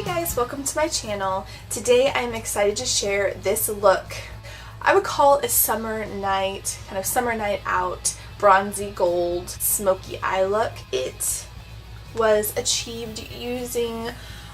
Hey guys, welcome to my channel. Today I'm excited to share this look. I would call it a summer night, kind of summer night out, bronzy gold, smoky eye look. It was achieved using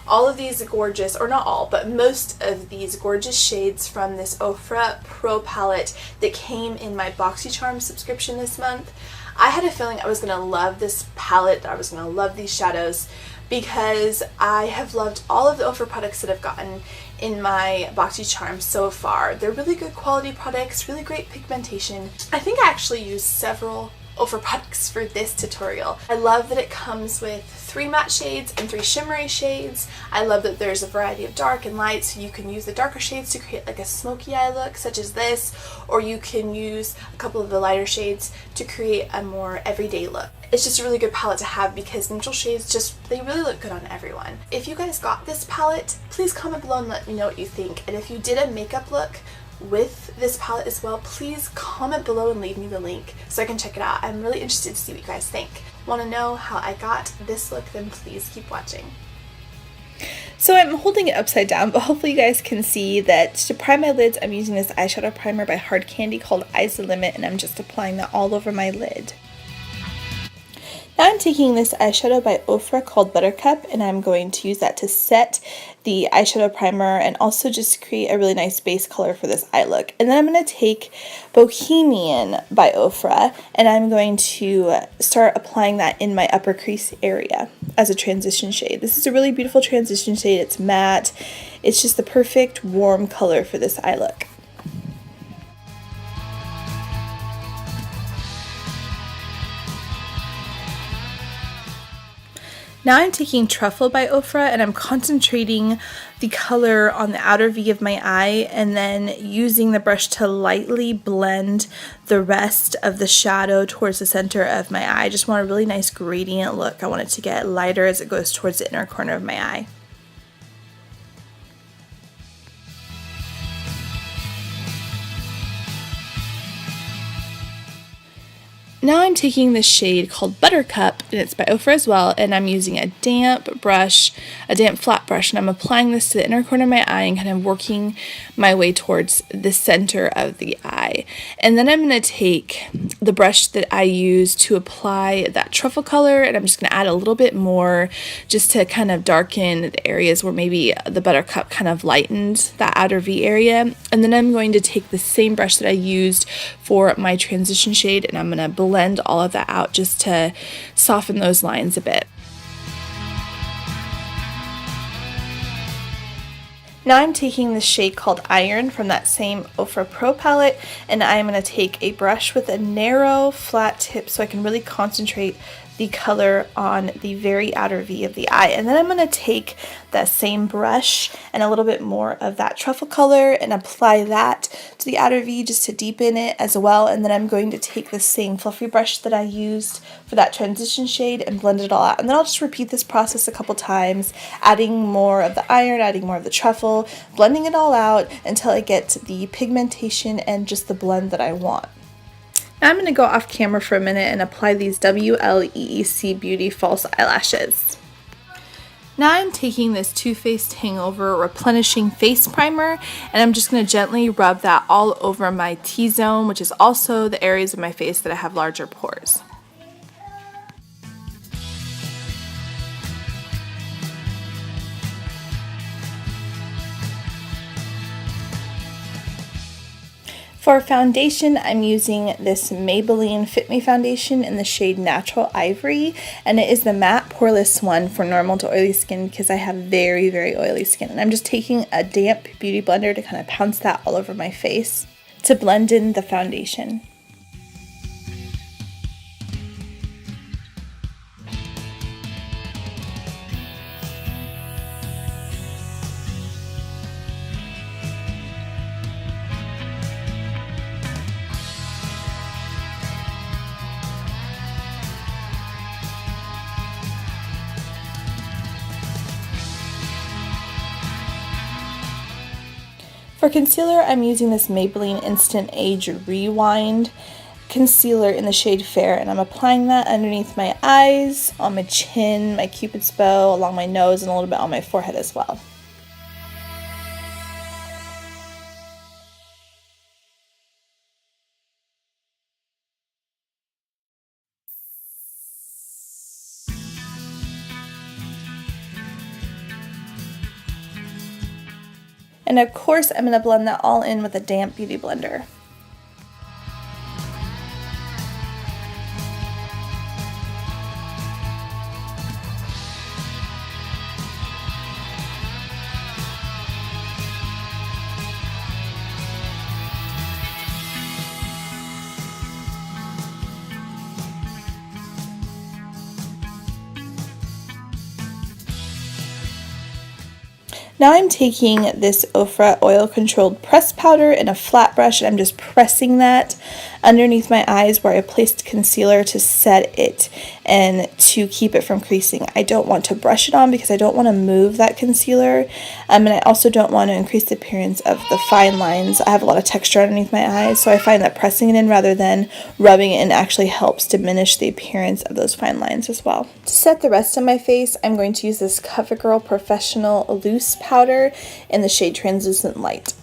all of these gorgeous, or not all, but most of these gorgeous shades from this Ofra Pro palette that came in my Boxycharm subscription this month. I had a feeling I was going to love this palette, I was going to love these shadows, because I have loved all of the Ofra products that I've gotten in my Boxycharm so far. They're really good quality products, really great pigmentation. I think I actually used several Ofra products for this tutorial. I love that it comes with 3 matte shades and 3 shimmery shades. I love that there's a variety of dark and light, so you can use the darker shades to create like a smoky eye look such as this, or you can use a couple of the lighter shades to create a more everyday look. It's just a really good palette to have because neutral shades they really look good on everyone. If you guys got this palette, please comment below and let me know what you think. And if you did a makeup look with this palette as well, please comment below and leave me the link so I can check it out. I'm really interested to see what you guys think. Want to know how I got this look? Then please keep watching. So I'm holding it upside down, but hopefully you guys can see that to prime my lids, I'm using this eyeshadow primer by Hard Candy called Eyes the Limit, and I'm just applying that all over my lid. Now I'm taking this eyeshadow by Ofra called Buttercup, and I'm going to use that to set the eyeshadow primer and also just create a really nice base color for this eye look. And then I'm going to take Bohemian by Ofra, and I'm going to start applying that in my upper crease area as a transition shade. This is a really beautiful transition shade. It's matte. It's just the perfect warm color for this eye look. Now I'm taking Truffle by Ofra, and I'm concentrating the color on the outer V of my eye and then using the brush to lightly blend the rest of the shadow towards the center of my eye. I just want a really nice gradient look. I want it to get lighter as it goes towards the inner corner of my eye. Now I'm taking this shade called Buttercup, and it's by Ofra as well, and I'm using a damp brush, a damp flat brush, and I'm applying this to the inner corner of my eye and kind of working my way towards the center of the eye. And then I'm going to take the brush that I used to apply that truffle color, and I'm just going to add a little bit more just to kind of darken the areas where maybe the Buttercup kind of lightened that outer V area. And then I'm going to take the same brush that I used for my transition shade, and I'm going to blend all of that out just to soften those lines a bit. Now I'm taking this shade called Iron from that same Ofra Pro palette, and I'm going to take a brush with a narrow flat tip so I can really concentrate the color on the very outer V of the eye. And then I'm going to take that same brush and a little bit more of that truffle color and apply that to the outer V just to deepen it as well. And then I'm going to take the same fluffy brush that I used for that transition shade and blend it all out. And then I'll just repeat this process a couple times, adding more of the iron, adding more of the truffle, blending it all out until I get the pigmentation and just the blend that I want. Now I'm going to go off camera for a minute and apply these WLEEC Beauty False Eyelashes. Now I'm taking this Too Faced Hangover Replenishing Face Primer, and I'm just going to gently rub that all over my T-zone, which is also the areas of my face that I have larger pores. For foundation, I'm using this Maybelline Fit Me foundation in the shade Natural Ivory, and it is the matte Pore-less one for normal to oily skin because I have very, very oily skin. And I'm just taking a damp beauty blender to kind of pounce that all over my face to blend in the foundation. For concealer, I'm using this Maybelline Instant Age Rewind, concealer in the shade Fair, and I'm applying that underneath my eyes, on my chin, my cupid's bow, along my nose, and a little bit on my forehead as well. And of course, I'm going to blend that all in with a damp beauty blender. Now I'm taking this Ofra oil controlled press powder in a flat brush, and I'm just pressing that underneath my eyes where I placed concealer to set it and to keep it from creasing. I don't want to brush it on because I don't want to move that concealer, and I also don't want to increase the appearance of the fine lines. I have a lot of texture underneath my eyes, so I find that pressing it in rather than rubbing it in actually helps diminish the appearance of those fine lines as well. To set the rest of my face, I'm going to use this Covergirl Professional Loose Powder in the shade Translucent Light.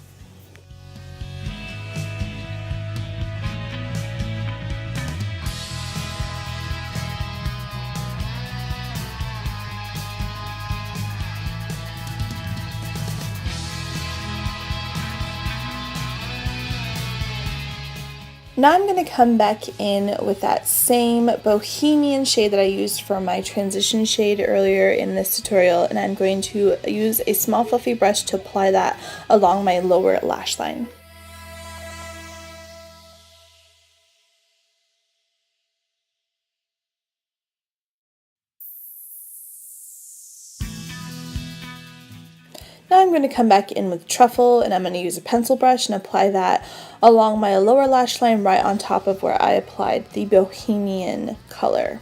Now I'm going to come back in with that same Bohemian shade that I used for my transition shade earlier in this tutorial, and I'm going to use a small fluffy brush to apply that along my lower lash line. Now I'm going to come back in with Truffle, and I'm going to use a pencil brush and apply that along my lower lash line right on top of where I applied the Bohemian color.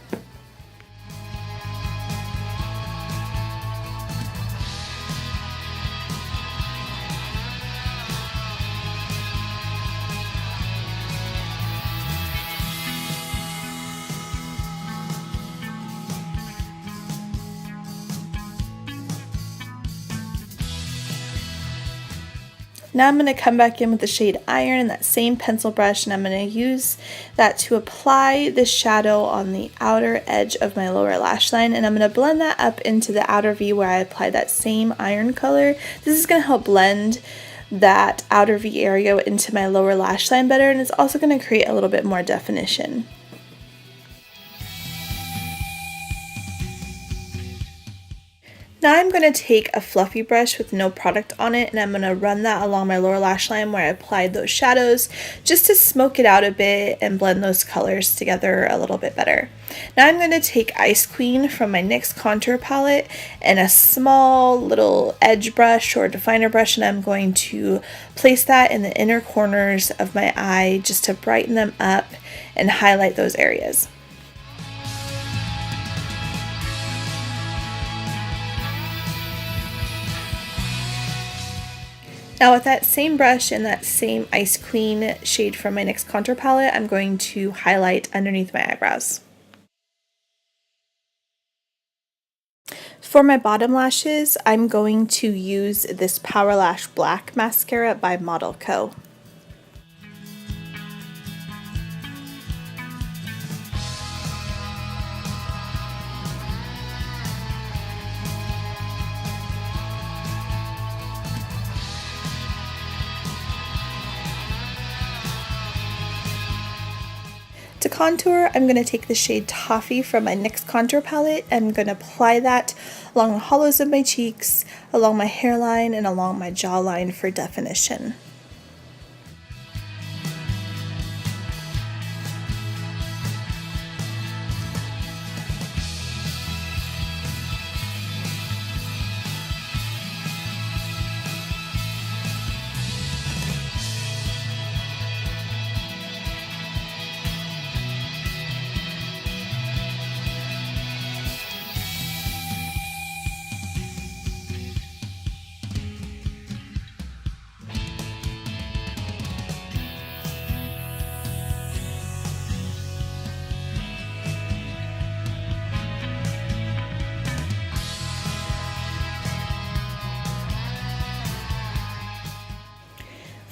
Now I'm going to come back in with the shade Iron and that same pencil brush, and I'm going to use that to apply the shadow on the outer edge of my lower lash line, and I'm going to blend that up into the outer V where I applied that same iron color. This is going to help blend that outer V area into my lower lash line better, and it's also going to create a little bit more definition. Now I'm going to take a fluffy brush with no product on it, and I'm going to run that along my lower lash line where I applied those shadows just to smoke it out a bit and blend those colors together a little bit better. Now I'm going to take Ice Queen from my NYX contour palette and a small little edge brush or definer brush, and I'm going to place that in the inner corners of my eye just to brighten them up and highlight those areas. Now with that same brush and that same Ice Queen shade from my NYX contour palette, I'm going to highlight underneath my eyebrows. For my bottom lashes, I'm going to use this Power Lash Black mascara by Model Co. To contour, I'm going to take the shade Toffee from my NYX contour palette. I'm going to apply that along the hollows of my cheeks, along my hairline, and along my jawline for definition.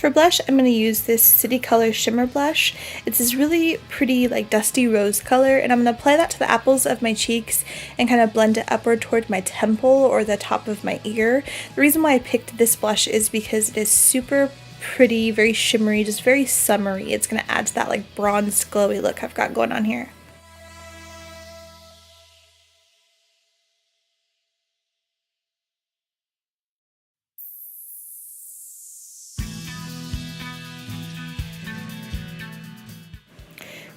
For blush, I'm going to use this City Color Shimmer blush. It's this really pretty like dusty rose color, and I'm going to apply that to the apples of my cheeks and kind of blend it upward toward my temple or the top of my ear. The reason why I picked this blush is because it is super pretty, very shimmery, just very summery. It's going to add to that like bronze glowy look I've got going on here.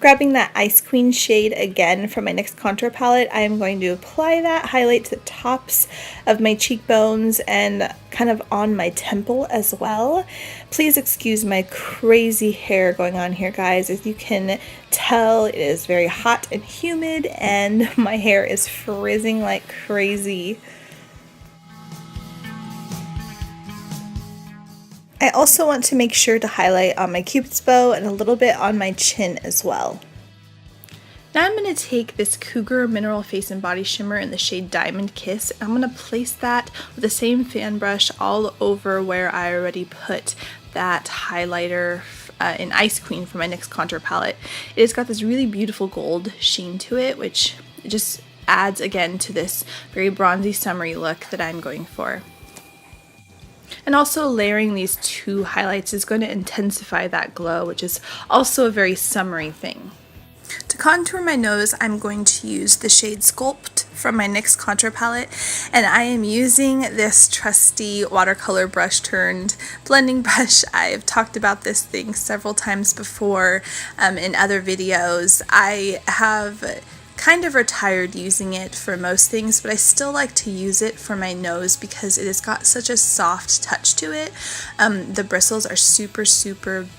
Grabbing that Ice Queen shade again from my NYX contour palette, I am going to apply that highlight to the tops of my cheekbones and kind of on my temple as well. Please excuse my crazy hair going on here, guys. As you can tell, it is very hot and humid and my hair is frizzing like crazy. I also want to make sure to highlight on my Cupid's bow and a little bit on my chin as well. Now I'm going to take this Cougar Mineral Face and Body Shimmer in the shade Diamond Kiss, and I'm going to place that with the same fan brush all over where I already put that highlighter in Ice Queen for my NYX contour palette. It has got this really beautiful gold sheen to it, which just adds again to this very bronzy summery look that I'm going for. And also layering these two highlights is going to intensify that glow, which is also a very summery thing. To contour my nose, I'm going to use the shade Sculpt from my NYX contour palette, and I am using this trusty watercolor brush turned blending brush. I've talked about this thing several times before in other videos. I have kind of retired using it for most things, but I still like to use it for my nose because it has got such a soft touch to it. The bristles are super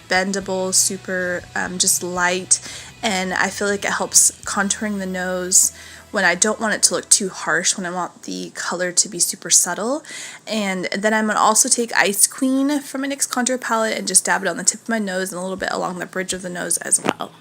bendable, super just light, and I feel like it helps contouring the nose when I don't want it to look too harsh, when I want the color to be super subtle. And then I'm going to also take Ice Queen from my NYX contour palette and just dab it on the tip of my nose and a little bit along the bridge of the nose as well.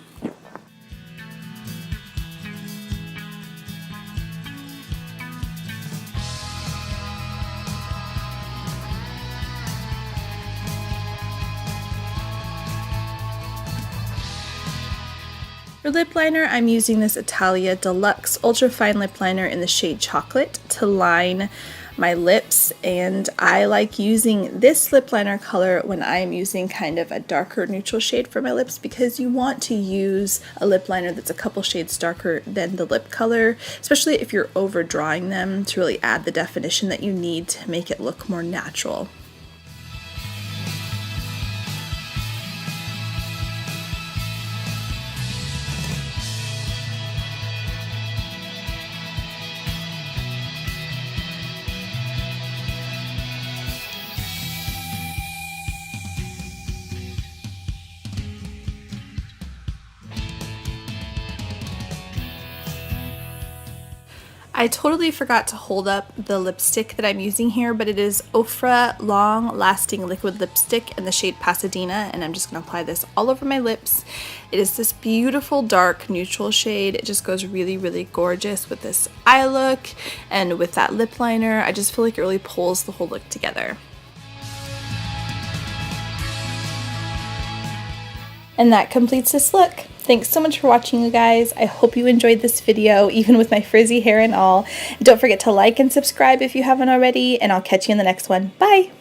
For lip liner, I'm using this Italia Deluxe Ultra Fine Lip Liner in the shade Chocolate to line my lips, and I like using this lip liner color when I'm using kind of a darker neutral shade for my lips, because you want to use a lip liner that's a couple shades darker than the lip color, especially if you're overdrawing them, to really add the definition that you need to make it look more natural. I totally forgot to hold up the lipstick that I'm using here, but it is Ofra Long Lasting Liquid Lipstick in the shade Pasadena, and I'm just going to apply this all over my lips. It is this beautiful dark neutral shade. It just goes really gorgeous with this eye look and with that lip liner. I just feel like it really pulls the whole look together. And that completes this look. Thanks so much for watching, you guys. I hope you enjoyed this video, even with my frizzy hair and all. And don't forget to like and subscribe if you haven't already, and I'll catch you in the next one. Bye!